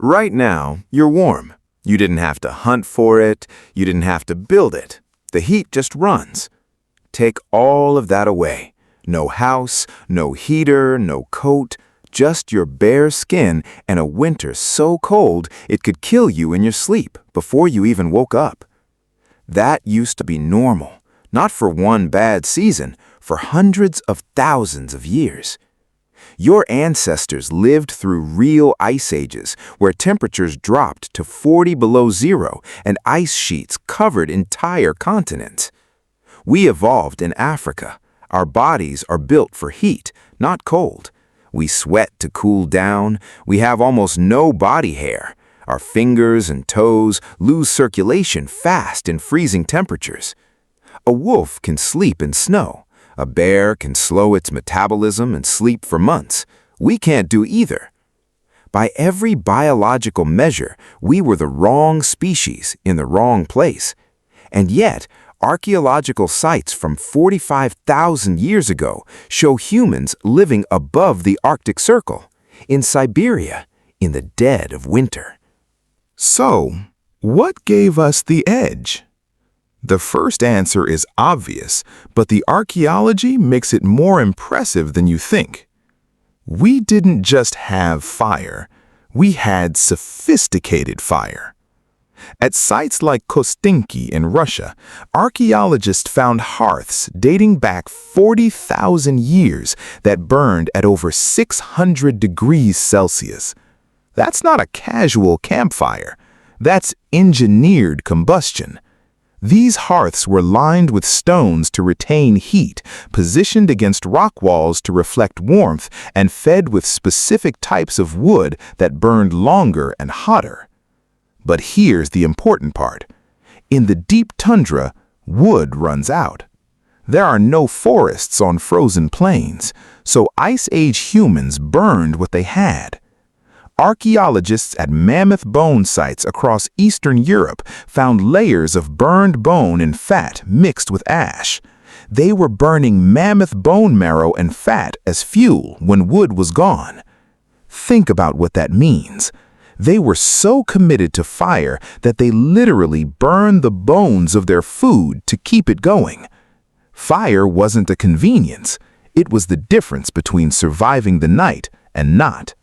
Right now, you're warm. You didn't have to hunt for it. You didn't have to build it. The heat just runs. Take all of that away. No house, no heater, no coat, just your bare skin and a winter so cold it could kill you in your sleep before you even woke up. That used to be normal, not for one bad season, for hundreds of thousands of years. Your ancestors lived through real ice ages where temperatures dropped to 40 below zero and ice sheets covered entire continents. We evolved in Africa. Our bodies are built for heat, not cold. We sweat to cool down. We have almost no body hair. Our fingers and toes lose circulation fast in freezing temperatures. A wolf can sleep in snow. A bear can slow its metabolism and sleep for months. We can't do either. By every biological measure, we were the wrong species in the wrong place. And yet, archaeological sites from 45,000 years ago show humans living above the Arctic Circle, in Siberia, in the dead of winter. So, what gave us the edge? The first answer is obvious, but the archaeology makes it more impressive than you think. We didn't just have fire, we had sophisticated fire. At sites like Kostinki in Russia, archaeologists found hearths dating back 40,000 years that burned at over 600 degrees Celsius. That's not a casual campfire, that's engineered combustion. These hearths were lined with stones to retain heat, positioned against rock walls to reflect warmth, and fed with specific types of wood that burned longer and hotter. But here's the important part. In the deep tundra, wood runs out. There are no forests on frozen plains, so Ice Age humans burned what they had. Archaeologists at mammoth bone sites across Eastern Europe found layers of burned bone and fat mixed with ash. They were burning mammoth bone marrow and fat as fuel when wood was gone. Think about what that means. They were so committed to fire that they literally burned the bones of their food to keep it going. Fire wasn't a convenience. It was the difference between surviving the night and not.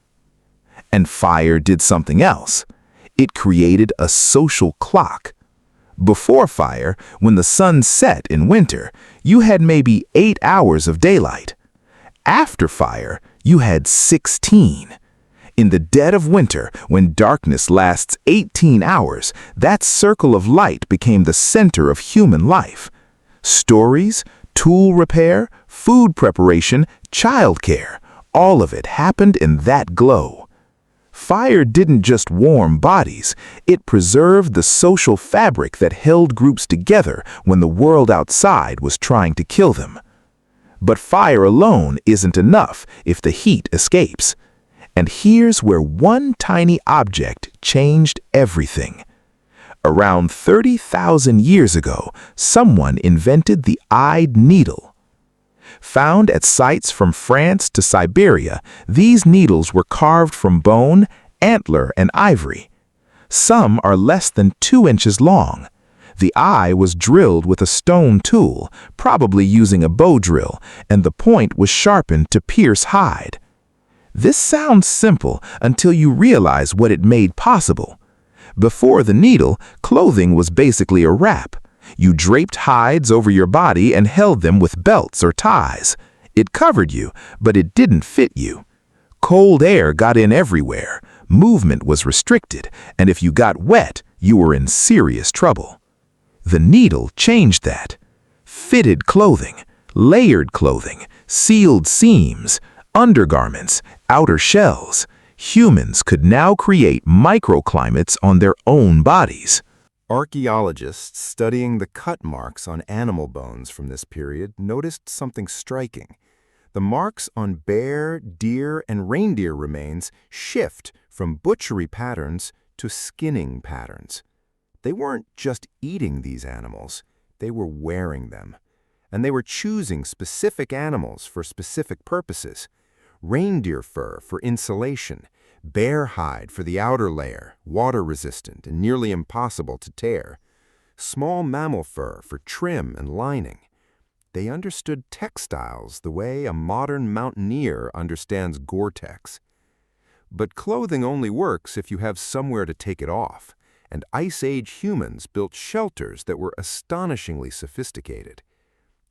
And fire did something else. It created a social clock. Before fire, when the sun set in winter, you had maybe 8 hours of daylight. After fire, you had 16. In the dead of winter, when darkness lasts 18 hours, that circle of light became the center of human life. Stories, tool repair, food preparation, childcare, all of it happened in that glow. Fire didn't just warm bodies, it preserved the social fabric that held groups together when the world outside was trying to kill them. But fire alone isn't enough if the heat escapes. And here's where one tiny object changed everything. Around 30,000 years ago, someone invented the eyed needle. Found at sites from France to Siberia, these needles were carved from bone, antler, and ivory. Some are less than 2 inches long. The eye was drilled with a stone tool, probably using a bow drill, and the point was sharpened to pierce hide. This sounds simple until you realize what it made possible. Before the needle, clothing was basically a wrap. You draped hides over your body and held them with belts or ties. It covered you, but it didn't fit you. Cold air got in everywhere, movement was restricted, and if you got wet, you were in serious trouble. The needle changed that. Fitted clothing, layered clothing, sealed seams, undergarments, outer shells. Humans could now create microclimates on their own bodies. Archaeologists studying the cut marks on animal bones from this period noticed something striking. The marks on bear, deer, and reindeer remains shift from butchery patterns to skinning patterns. They weren't just eating these animals, they were wearing them. And they were choosing specific animals for specific purposes. Reindeer fur for insulation, Bear hide for the outer layer, water-resistant and nearly impossible to tear. Small mammal fur for trim and lining. They understood textiles the way a modern mountaineer understands Gore-Tex. But clothing only works if you have somewhere to take it off, and Ice Age humans built shelters that were astonishingly sophisticated.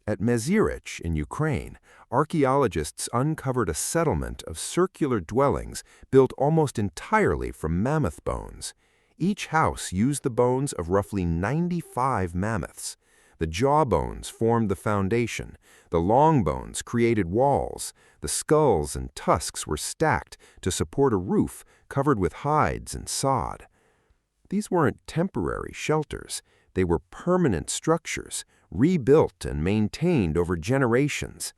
At Mezirich in Ukraine, archaeologists uncovered a settlement of circular dwellings built almost entirely from mammoth bones. Each house used the bones of roughly 95 mammoths. The jawbones formed the foundation, the long bones created walls, the skulls and tusks were stacked to support a roof covered with hides and sod. These weren't temporary shelters, they were permanent structures, rebuilt and maintained over generations.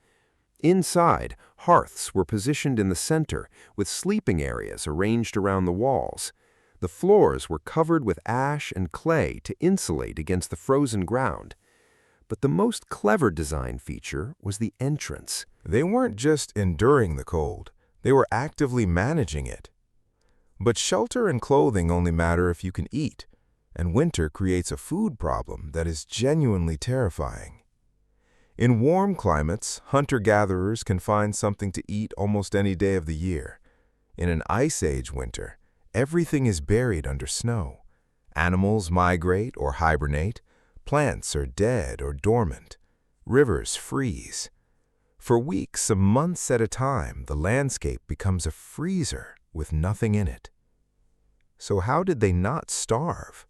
Inside, hearths were positioned in the center, with sleeping areas arranged around the walls. The floors were covered with ash and clay to insulate against the frozen ground. But the most clever design feature was the entrance. They weren't just enduring the cold, they were actively managing it. But shelter and clothing only matter if you can eat, and winter creates a food problem that is genuinely terrifying. In warm climates, hunter-gatherers can find something to eat almost any day of the year. In an Ice Age winter, everything is buried under snow. Animals migrate or hibernate, plants are dead or dormant, rivers freeze. For weeks and months at a time, the landscape becomes a freezer with nothing in it. So how did they not starve?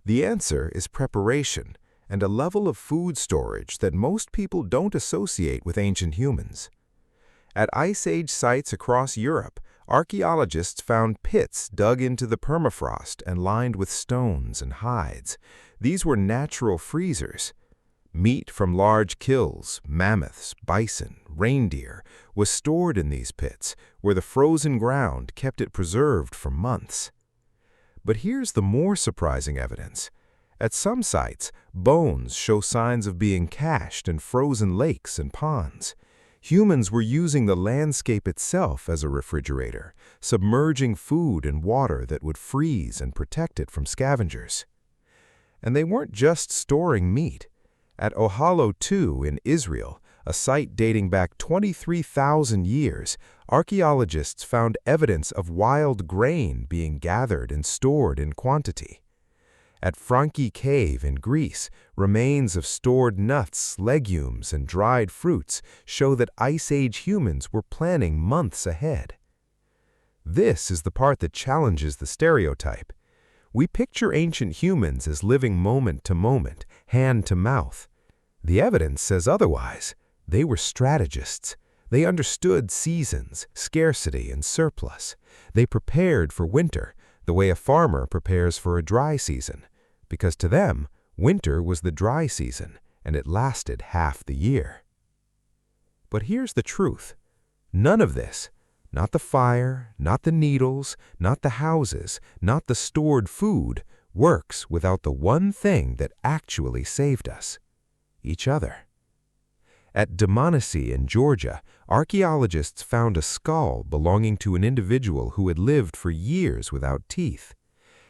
The answer is preparation and a level of food storage that most people don't associate with ancient humans. At Ice Age sites across Europe, archaeologists found pits dug into the permafrost and lined with stones and hides. These were natural freezers. Meat from large kills, mammoths, bison, reindeer, was stored in these pits, where the frozen ground kept it preserved for months. But here's the more surprising evidence. At some sites, bones show signs of being cached in frozen lakes and ponds. Humans were using the landscape itself as a refrigerator, submerging food in water that would freeze and protect it from scavengers. And they weren't just storing meat. At Ohalo II in Israel, a site dating back 23,000 years, archaeologists found evidence of wild grain being gathered and stored in quantity. At Franki Cave in Greece, remains of stored nuts, legumes, and dried fruits show that Ice Age humans were planning months ahead. This is the part that challenges the stereotype. We picture ancient humans as living moment to moment, hand to mouth. The evidence says otherwise. They were strategists. They understood seasons, scarcity, and surplus. They prepared for winter, the way a farmer prepares for a dry season, because to them, winter was the dry season, and it lasted half the year. But here's the truth. None of this, not the fire, not the needles, not the houses, not the stored food, works without the one thing that actually saved us: each other. At Dmanisi in Georgia, archaeologists found a skull belonging to an individual who had lived for years without teeth.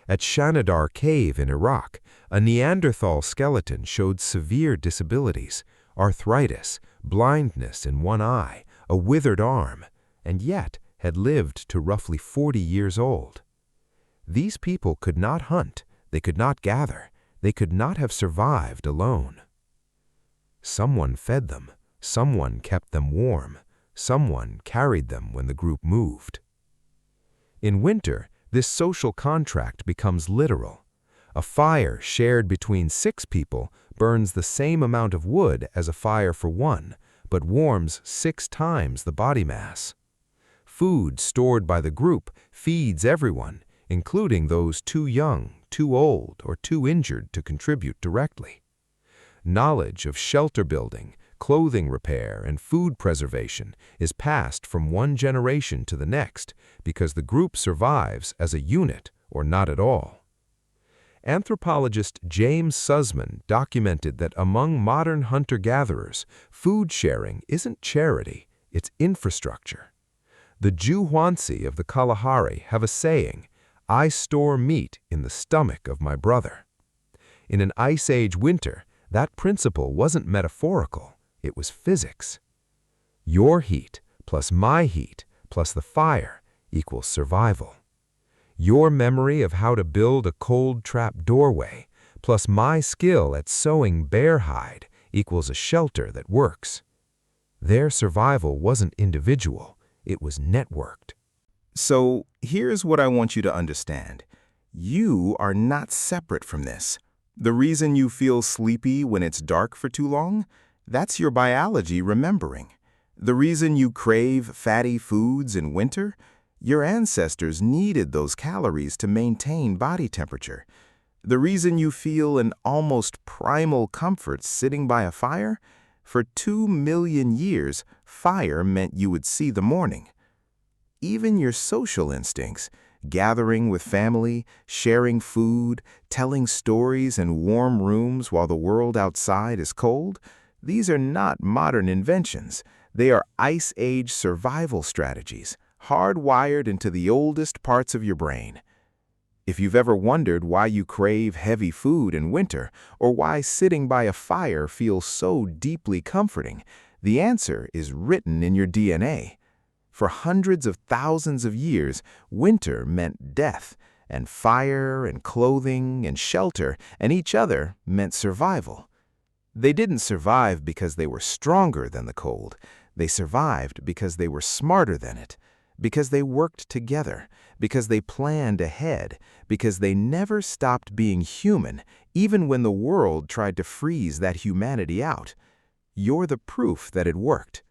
At Shanidar Cave in Iraq, a Neanderthal skeleton showed severe disabilities, arthritis, blindness in one eye, a withered arm, and yet had lived to roughly 40 years old. These people could not hunt, they could not gather, they could not have survived alone. Someone fed them, someone kept them warm, someone carried them when the group moved. In winter, this social contract becomes literal. A fire shared between 6 people burns the same amount of wood as a fire for one, but warms 6 times the body mass. Food stored by the group feeds everyone, including those too young, too old, or too injured to contribute directly. Knowledge of shelter building, clothing repair, and food preservation is passed from one generation to the next because the group survives as a unit or not at all. Anthropologist James Sussman documented that among modern hunter-gatherers, food sharing isn't charity, it's infrastructure. The Juhuansi of the Kalahari have a saying, "I store meat in the stomach of my brother." In an Ice Age winter, that principle wasn't metaphorical, it was physics. Your heat plus my heat plus the fire equals survival. Your memory of how to build a cold trap doorway plus my skill at sewing bear hide equals a shelter that works. Their survival wasn't individual, it was networked. So here's what I want you to understand. You are not separate from this. The reason you feel sleepy when it's dark for too long, that's your biology remembering. The reason you crave fatty foods in winter, your ancestors needed those calories to maintain body temperature. The reason you feel an almost primal comfort sitting by a fire, for 2 million years, fire meant you would see the morning. Even your social instincts, gathering with family, sharing food, telling stories in warm rooms while the world outside is cold, these are not modern inventions. They are Ice Age survival strategies, hardwired into the oldest parts of your brain. If you've ever wondered why you crave heavy food in winter, or why sitting by a fire feels so deeply comforting, the answer is written in your DNA. For hundreds of thousands of years, winter meant death, and fire and clothing and shelter and each other meant survival. They didn't survive because they were stronger than the cold. They survived because they were smarter than it, because they worked together, because they planned ahead, because they never stopped being human, even when the world tried to freeze that humanity out. You're the proof that it worked.